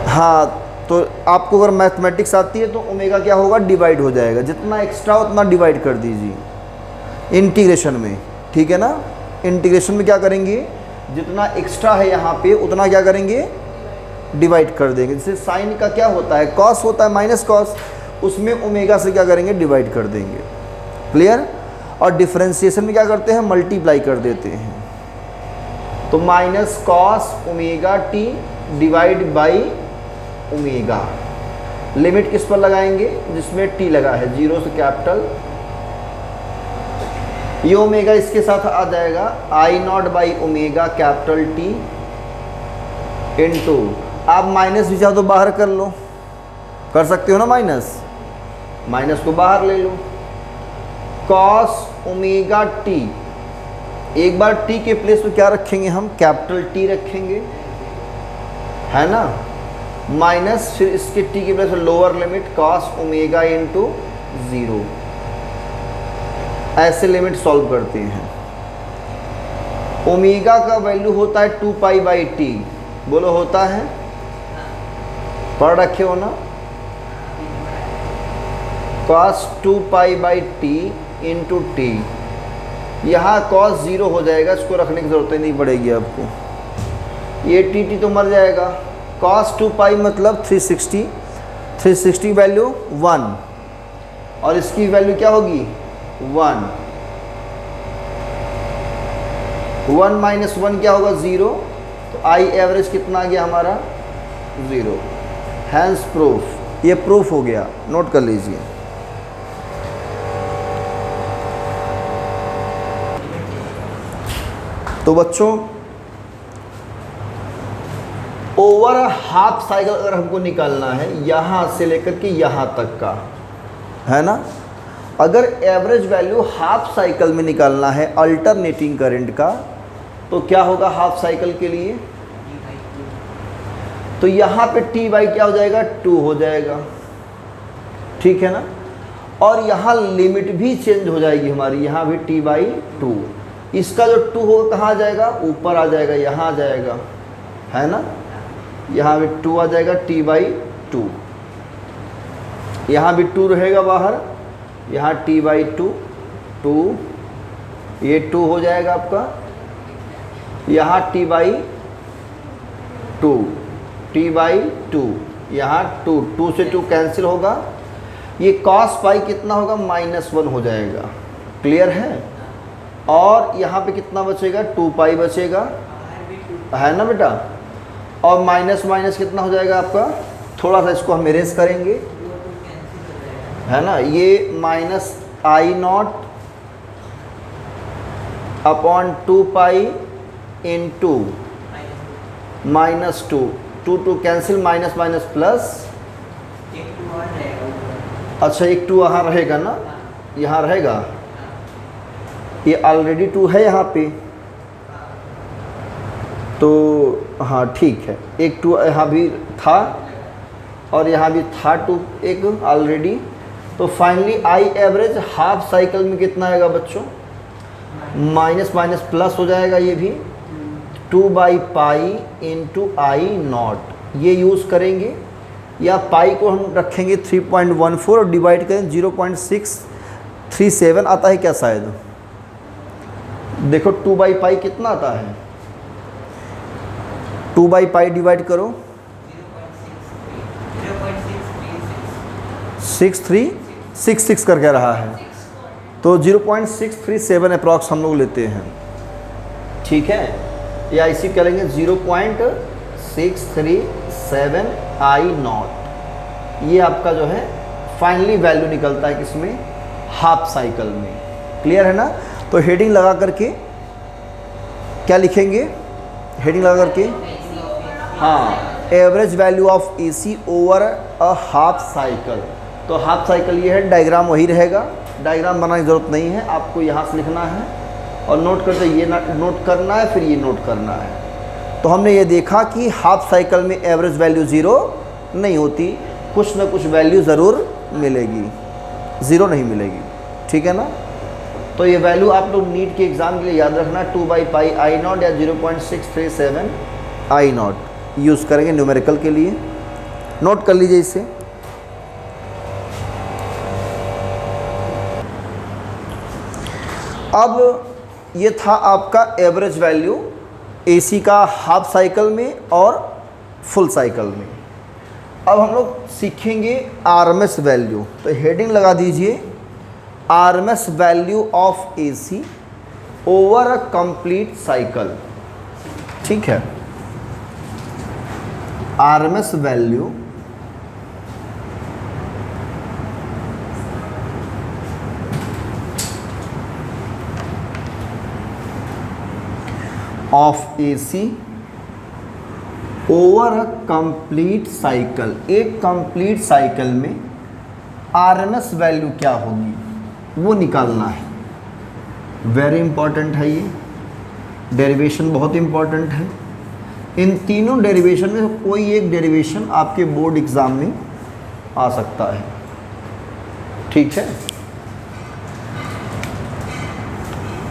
हाँ, तो आपको अगर मैथमेटिक्स आती है तो ओमेगा क्या होगा, डिवाइड हो जाएगा, जितना एक्स्ट्रा उतना डिवाइड कर दीजिए इंटीग्रेशन में, ठीक है ना। इंटीग्रेशन में क्या करेंगे, जितना एक्स्ट्रा है यहाँ पे उतना क्या करेंगे, डिवाइड कर देंगे। जैसे साइन का क्या होता है, कॉस होता है, माइनस कॉस, उसमें ओमेगा से क्या करेंगे, डिवाइड कर देंगे। क्लियर। और डिफरेंशिएशन में क्या करते हैं, मल्टीप्लाई कर देते हैं। तो minus cos omega T divide by omega. Limit किस पर लगाएंगे, जिसमें टी लगा है, 0 से कैपिटल। ये ओमेगा इसके साथ आ जाएगा I not by omega capital T into, आप माइनस भी चाहो तो बाहर कर लो, कर सकते हो ना, माइनस, माइनस को बाहर ले लो, कॉस ओमेगा T एक बार टी के प्लेस में क्या रखेंगे हम, कैपिटल टी रखेंगे, है ना, माइनस फिर इसके टी के प्लेस में lower limit cos omega into 0। ऐसे लिमिट सॉल्व करते हैं। ओमेगा का वैल्यू होता है 2 पाई बाई टी, बोलो होता है, पढ़ रखे हो ना, cos 2 pi by T into T. यहाँ कॉस 0 हो जाएगा, इसको रखने की ज़रूरत ही नहीं पड़ेगी आपको, ये टी तो मर जाएगा। कॉस 2 पाई मतलब 360, 360 वैल्यू 1 और इसकी वैल्यू क्या होगी 1, 1 माइनस 1 क्या होगा 0, तो आई एवरेज कितना आ गया हमारा 0। हैंस प्रूफ, ये प्रूफ हो गया, नोट कर लीजिए। तो बच्चों ओवर हाफ साइकिल अगर हमको निकालना है यहाँ से लेकर के यहाँ तक का, है ना, अगर एवरेज वैल्यू हाफ साइकिल में निकालना है अल्टरनेटिंग करंट का, तो क्या होगा हाफ साइकिल के लिए, तो यहाँ पे टी बाई क्या हो जाएगा 2 हो जाएगा, ठीक है ना, और यहाँ लिमिट भी चेंज हो जाएगी हमारी, यहाँ भी टी बाई 2। इसका जो 2 होगा कहाँ आ जाएगा, ऊपर आ जाएगा, यहाँ आ जाएगा, है ना, यहाँ भी 2 आ जाएगा टी बाई 2, यहाँ भी 2 रहेगा बाहर, यहाँ टी बाई 2, 2, ये 2 हो जाएगा आपका, यहाँ टी बाई 2, टी बाई 2, यहाँ 2, 2 से 2 कैंसिल होगा, ये कॉस पाई कितना होगा -1 हो जाएगा, क्लियर है, और यहाँ पे कितना बचेगा 2 पाई बचेगा, है ना बेटा, और माइनस माइनस कितना हो जाएगा आपका, थोड़ा सा इसको हम इरेज करेंगे, है ना, ये minus I not upon 2 pi in 2 -2, 2 cancel, minus minus plus, अच्छा एक 2 यहाँ रहेगा ना, यहाँ रहेगा, ये ऑलरेडी 2 है यहाँ पे, तो हाँ ठीक है, एक 2 यहाँ भी था और यहाँ भी था 2 एक ऑलरेडी, तो finally I average half cycle में कितना आएगा बच्चों, माइनस माइनस प्लस हो जाएगा, ये भी 2 by pi into I not, ये यूज़ करेंगे, या पाई को हम रखेंगे 3.14 और डिवाइड करें 0.637 आता है क्या शायद, देखो 2 बाई पाई कितना आता है, 2 बाई पाई डिवाइड करो 6366 करके रहा है, तो 0.637 अप्रॉक्स हम लोग लेते हैं, ठीक है, या इसी करेंगे 0.637 आई नॉट, ये आपका जो है फाइनली वैल्यू निकलता है किसमें, हाफ साइकिल में, क्लियर है ना। तो हेडिंग लगा करके क्या लिखेंगे, हेडिंग लगा करके, हाँ, average value of AC over a half cycle, तो हाफ साइकिल ये है, डायग्राम वही रहेगा, डायग्राम बनाने की ज़रूरत नहीं है, आपको यहाँ से लिखना है और नोट करते ये नोट करना है, फिर ये नोट करना है। तो हमने ये देखा कि हाफ साइकिल में एवरेज वैल्यू 0 नहीं होती, कुछ ना कुछ वैल्यू ज़रूर मिलेगी, 0 नहीं मिलेगी, ठीक है ना। तो ये वैल्यू आप लोग नीट के एग्ज़ाम के लिए याद रखना, 2 बाई पाई आई नॉट या 0.637 आई नॉट यूज़ करेंगे न्यूमेरिकल के लिए, नोट कर लीजिए इसे। अब ये था आपका एवरेज वैल्यू एसी का हाफ साइकिल में और फुल साइकिल में। अब हम लोग सीखेंगे आरएमएस वैल्यू, तो हेडिंग लगा दीजिए RMS value of AC over a complete cycle, ठीक है, RMS value of AC over a complete cycle, एक कंप्लीट साइकिल में आरएमएस वैल्यू क्या होगी वो निकालना है, वेरी इंपॉर्टेंट है ये। डेरिवेशन बहुत इंपॉर्टेंट है। इन तीनों डेरिवेशन में से कोई एक डेरिवेशन आपके बोर्ड एग्ज़ाम में आ सकता है, ठीक है।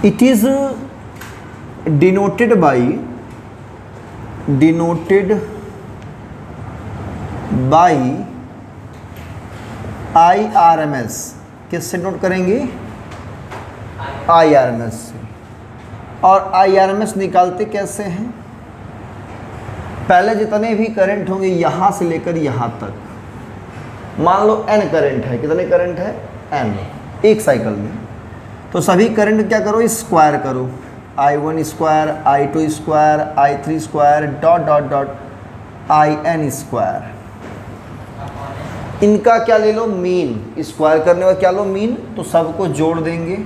It is denoted by IRMS। किससे नोट करेंगे? IRMS से। और IRMS निकालते कैसे हैं? पहले जितने भी करंट होंगे यहाँ से लेकर यहाँ तक, मान लो n करंट है, कितने करंट है? n, एक साइकिल में। तो सभी करंट क्या करो? स्क्वायर करो, I1 square, I2 square, I3 square, dot dot dot IN square. इनका क्या ले लो? मीन। स्क्वायर करने का क्या लो? मीन। तो सबको जोड़ देंगे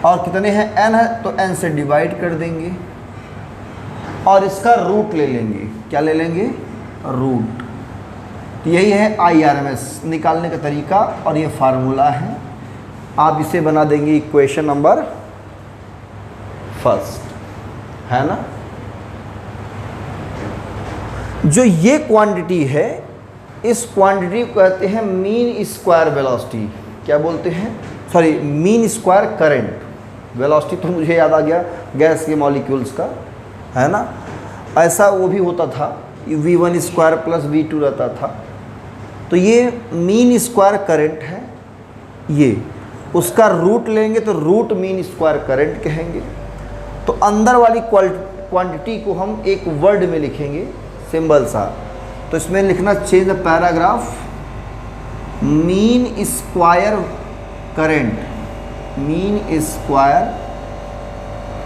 और कितने हैं? n है तो n से डिवाइड कर देंगे और इसका रूट ले लेंगे। क्या ले लेंगे? रूट। तो यही है IRMS निकालने का तरीका और ये फार्मूला है। आप इसे बना देंगे इक्वेशन नंबर फर्स्ट, है ना। जो ये क्वांटिटी है, इस क्वांटिटी को कहते हैं मीन स्क्वायर वेलोसिटी। क्या बोलते हैं? Sorry, mean square current. Velocity तो मुझे याद आ गया गैस के मॉलिक्यूल्स का, है ना। ऐसा वो भी होता था, V1 स्क्वायर प्लस V2 रहता था। तो ये मीन स्क्वायर करंट है, ये उसका रूट लेंगे तो रूट मीन स्क्वायर करंट कहेंगे। तो अंदर वाली क्वांटिटी को हम एक वर्ड में लिखेंगे, सिंबल सा। तो इसमें लिखना change the paragraph, mean square current, mean square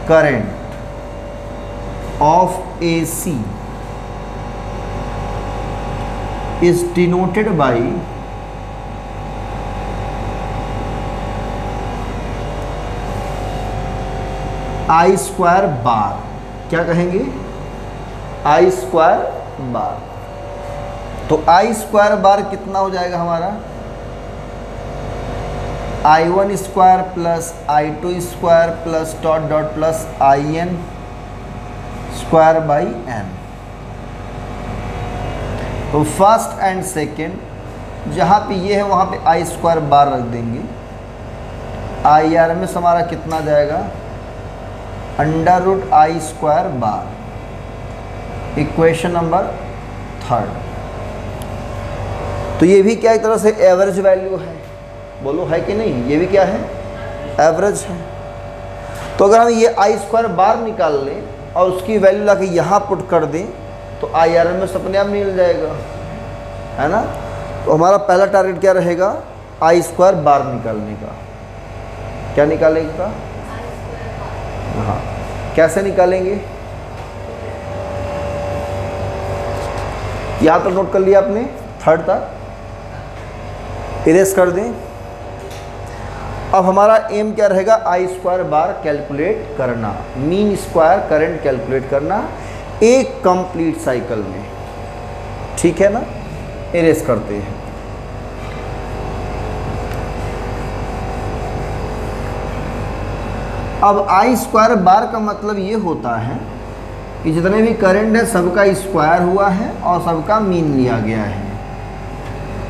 current of AC is denoted by I square बार। क्या कहेंगे? I स्क्वायर बार। तो I स्क्वायर बार कितना हो जाएगा हमारा? I1 square plus I2 square plus dot dot plus IN square by n। तो first and second जहाँ पे ये है वहाँ पे I स्क्वायर बार रख देंगे। IRMS हमारा कितना जाएगा? Under root I square bar. Equation number third. तो ये भी क्या एक तरह से एवरेज वैल्यू है, बोलो है कि नहीं? ये भी क्या है? एवरेज है। तो अगर हम ये I स्क्वायर बार निकाल लें और उसकी वैल्यू ला के यहाँ पुट कर दें तो IRMS अपने आप मिल जाएगा, है ना। तो हमारा पहला टारगेट क्या रहेगा? I स्क्वायर बार निकालने का। क्या निकालेंगे का? हाँ, कैसे निकालेंगे? यहाँ तो नोट कर लिया आपने, थर्ड तक इरेज कर दें। अब हमारा एम क्या रहेगा? I स्क्वायर बार कैलकुलेट करना, मीन स्क्वायर करंट कैलकुलेट करना एक कंप्लीट साइकिल में, ठीक है ना। इरेज करते हैं। अब I स्क्वायर बार का मतलब ये होता है कि जितने भी करंट है सबका स्क्वायर हुआ है और सबका मीन लिया गया है।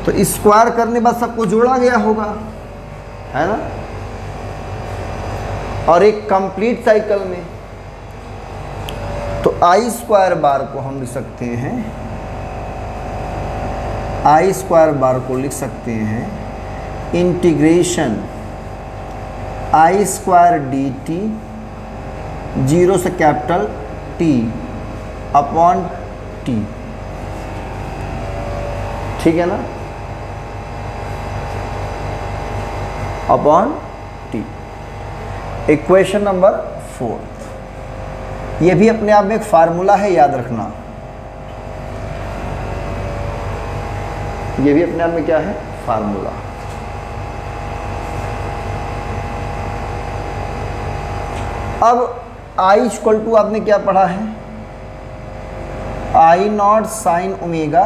तो स्क्वायर करने बाद सबको जोड़ा गया होगा, है ना। और एक कंप्लीट साइकिल में तो I स्क्वायर बार को हम लिख सकते हैं, I स्क्वायर बार को लिख सकते हैं इंटीग्रेशन I स्क्वायर dt 0 से कैपिटल T अपॉन T, ठीक है ना, अपॉन T। Equation number 4। ये भी अपने आप में एक फार्मूला है, याद रखना। ये भी अपने आप में क्या है? फार्मूला। अब I इक्वल टू आपने क्या पढ़ा है? I नॉट साइन ओमेगा,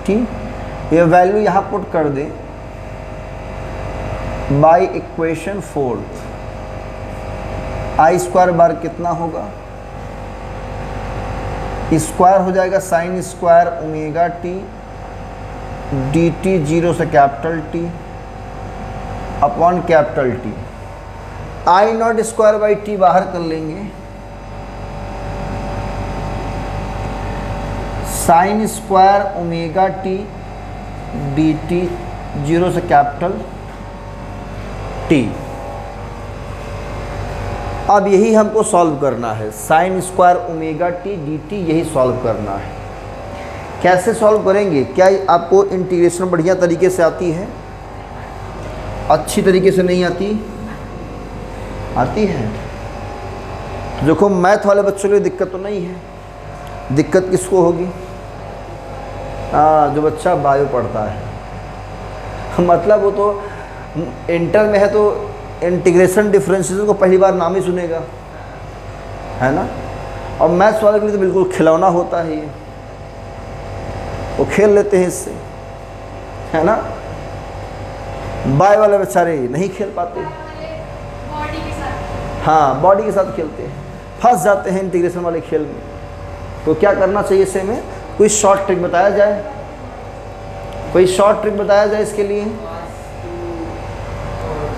ठीक। ये वैल्यू यहाँ पुट कर दें by equation 4 I square bar कितना होगा, स्क्वायर हो जाएगा sine square omega t d T, zero से capital t upon capital t. I naught square by t बाहर कर लेंगे, sine square omega t d T, zero से कैपिटल टी। अब यही हमको सॉल्व करना है, sine square omega t d t, यही सॉल्व करना है। कैसे सॉल्व करेंगे? क्या आपको इंटीग्रेशन बढ़िया तरीके से आती है? अच्छी तरीके से नहीं आती? आती है। देखो मैथ वाले बच्चों के लिए दिक्कत तो नहीं है, दिक्कत किसको होगी? जो बच्चा बायो पढ़ता है मतलब वो तो इंटर में है तो इंटीग्रेशन डिफरेंशिएशन को पहली बार नाम ही सुनेगा, है ना। और मैथ्स वाले के लिए तो बिल्कुल खिलौना होता है ये, वो खेल लेते हैं इससे, है ना। बाय वाले बेचारे नहीं खेल पाते, बॉडी के साथ, हाँ बॉडी के साथ खेलते हैं, फंस जाते हैं इंटीग्रेशन वाले खेल में। तो क्या करना चाहिए इससे में? कोई शॉर्ट ट्रिक बताया जाए, कोई शॉर्ट ट्रिक बताया जाए इसके लिए।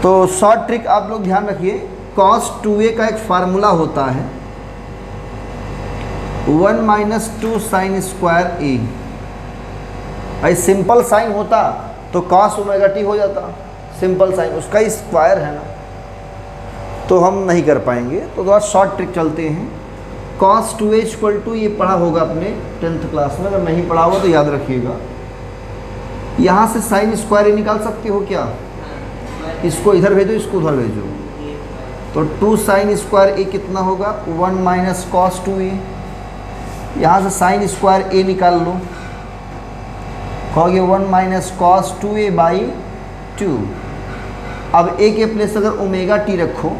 तो शॉर्ट ट्रिक आप लोग ध्यान रखिए, cos 2a का एक फार्मूला होता है 1 माइनस 2 साइन स्क्वायर a। भाई सिंपल साइन होता तो cos ओमेगा टी हो जाता, सिंपल साइन, उसका ही स्क्वायर है ना, तो हम नहीं कर पाएंगे। तो थोड़ा शॉर्ट ट्रिक चलते हैं। cos 2a इक्वल टू, ये पढ़ा होगा अपने 10th क्लास में, अगर नहीं पढ़ा होगा तो याद रखिएगा। यहाँ से साइन स्क्वायर निकाल सकते हो क्या? इसको इधर भेजो, इसको उधर भेजो, तो 2 साइन स्क्वायर ए कितना होगा? 1 माइनस कॉस 2a। यहाँ से साइन स्क्वायर ए निकाल लो, कहोगे 1 माइनस कॉस 2a बाई 2। अब ए के प्लेस अगर ओमेगा टी रखो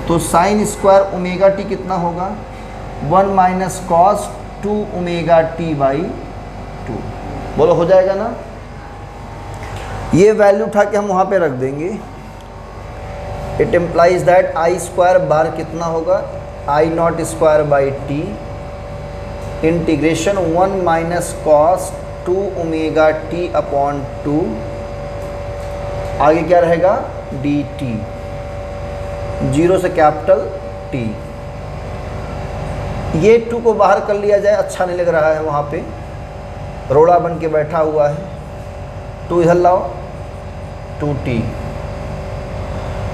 तो साइन स्क्वायर ओमेगा टी कितना होगा? 1 minus cos 2 omega T by 2। बोलो हो जाएगा ना। ये वैल्यू उठा के हम वहाँ पे रख देंगे। It implies that I square bar कितना होगा? I naught square by T integration 1 minus cos 2 omega T upon 2, आगे क्या रहेगा? डी टी, जीरो से कैपिटल टी। ये 2 को बाहर कर लिया जाए, अच्छा नहीं लग रहा है, वहाँ पे रोड़ा बन के बैठा हुआ है। 2 इधर लाओ, 2t।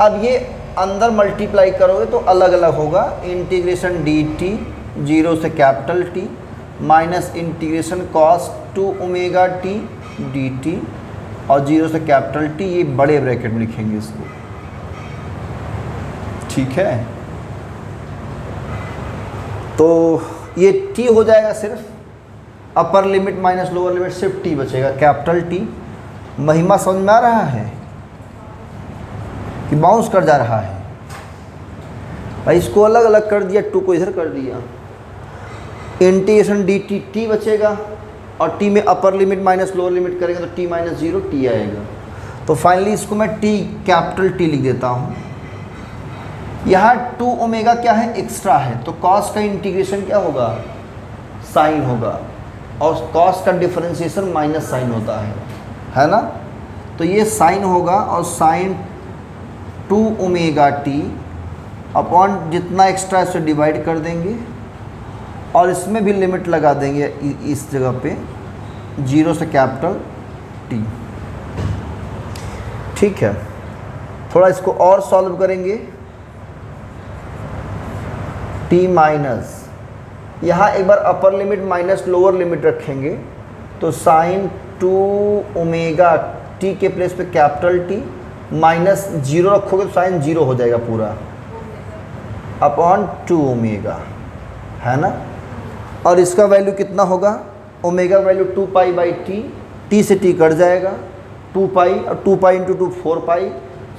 अब ये अंदर मल्टीप्लाई करोगे तो अलग अलग होगा, इंटीग्रेशन डी टी, जीरो से capital T, minus integration cos 2 omega t d T, और जीरो से कैपिटल टी, ये बड़े ब्रैकेट में लिखेंगे इसको, ठीक है। तो ये t हो जाएगा सिर्फ, अपर लिमिट माइनस लोअर लिमिट, सिर्फ t बचेगा, कैपिटल टी। महिमा समझ में आ रहा है कि बाउंस कर जा रहा है? भाई इसको अलग अलग कर दिया, 2 को इधर कर दिया, इंटीग्रेशन डी टी, टी बचेगा, और टी में अपर लिमिट माइनस लोअर लिमिट करेंगे तो टी माइनस 0 टी आएगा। तो फाइनली इसको मैं टी, कैपिटल टी लिख देता हूँ। यहाँ 2 ओमेगा क्या है? एक्स्ट्रा है, तो कॉस का इंटीग्रेशन क्या होगा? साइन होगा, और कॉस का डिफरेंशिएशन माइनस साइन होता है ना। तो ये साइन होगा, और साइन 2 ओमेगा टी अपॉन जितना एक्स्ट्रा इसे डिवाइड कर देंगे, और इसमें भी लिमिट लगा देंगे इस जगह पे, जीरो से कैपिटल टी, ठीक है। थोड़ा इसको और सॉल्व करेंगे। टी माइनस, यहाँ एक बार upper limit minus lower limit रखेंगे, तो साइन 2 ओमेगा टी के प्लेस पे कैपिटल टी, माइनस 0 रखोगे तो साइन 0 हो जाएगा पूरा, अपॉन 2 ओमेगा, है ना। और इसका वैल्यू कितना होगा? Omega value 2 pi by T, T से टी कट जाएगा, 2 पाई, और 2 पाई इंटू 2 4 पाई,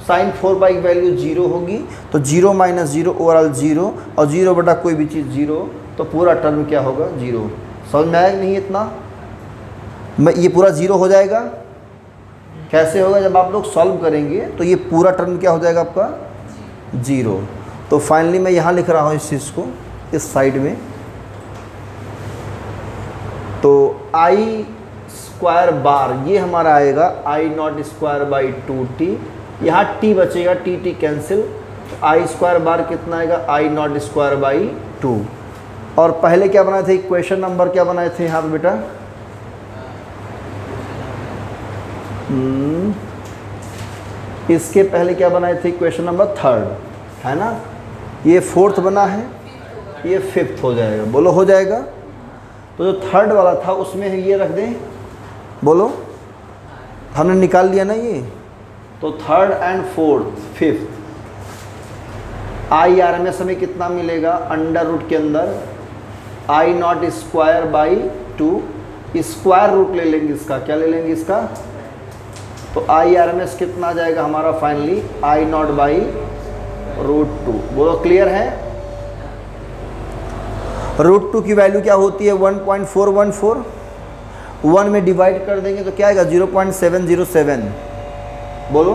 साइन 4 पाई की वैल्यू 0 होगी, तो 0 माइनस 0 ओवरऑल 0, और 0 बटा कोई भी चीज़ 0, तो पूरा टर्म क्या होगा? 0। समझ में आएगा नहीं इतना? ये पूरा 0 हो जाएगा। कैसे होगा? जब आप लोग सॉल्व करेंगे तो ये पूरा टर्म क्या हो जाएगा आपका? 0। तो फाइनली मैं यहाँ लिख रहा हूँ इस चीज़ को इस साइड में, तो आई स्क्वायर बार ये हमारा आएगा आई नॉट स्क्वायर बाई 2t, यहाँ t बचेगा, टी कैंसिल, तो आई स्क्वायर बार कितना आएगा आई नॉट स्क्वायर बाई 2। और पहले क्या बनाए थे, इक्वेशन नंबर क्या बनाए थे यहाँ पे बेटा, इसके पहले क्या बनाए थे, इक्वेशन नंबर 3 है ना, ये 4th बना है, ये 5th हो जाएगा, बोलो हो जाएगा। तो जो 3rd वाला था उसमें ये रख दें, बोलो हमने निकाल लिया ना ये, तो 3rd and 4th 5th I R M S हमें कितना मिलेगा, अंडर रूट के अंदर I naught square by 2, square root ले लेंगे इसका, क्या ले लेंगे इसका, तो आई आर एम एस कितना आ जाएगा हमारा फाइनली आई नॉट बाई √2। बोलो क्लियर है। √2 की वैल्यू क्या होती है 1.414, 1 में डिवाइड कर देंगे तो क्या आएगा 0.707। बोलो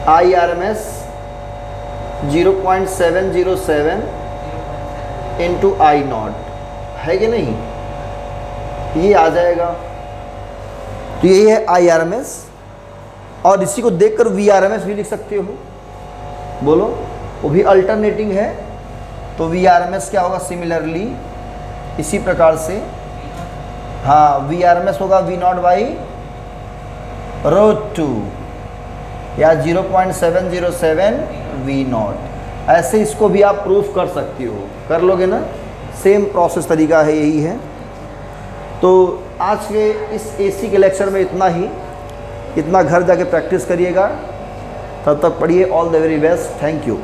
I R M S 0.707 into I not है कि नहीं, ये आ जाएगा। तो यही है आई आर एम एस, और इसी को देखकर वी आर एम एस भी लिख सकते हो, बोलो वो भी अल्टरनेटिंग है, तो वी आर एम एस क्या होगा सिमिलरली इसी प्रकार से, हाँ वी आर एम एस होगा वी नॉट बाई √2 या 0.707 वी नॉट, ऐसे इसको भी आप प्रूफ कर सकती हो, कर लोगे ना, सेम प्रोसेस तरीका है, यही है। तो आज के इस एसी के लेक्चर में इतना ही, इतना घर जाके प्रैक्टिस करिएगा, तब तक पढ़िए, all the very best, thank you.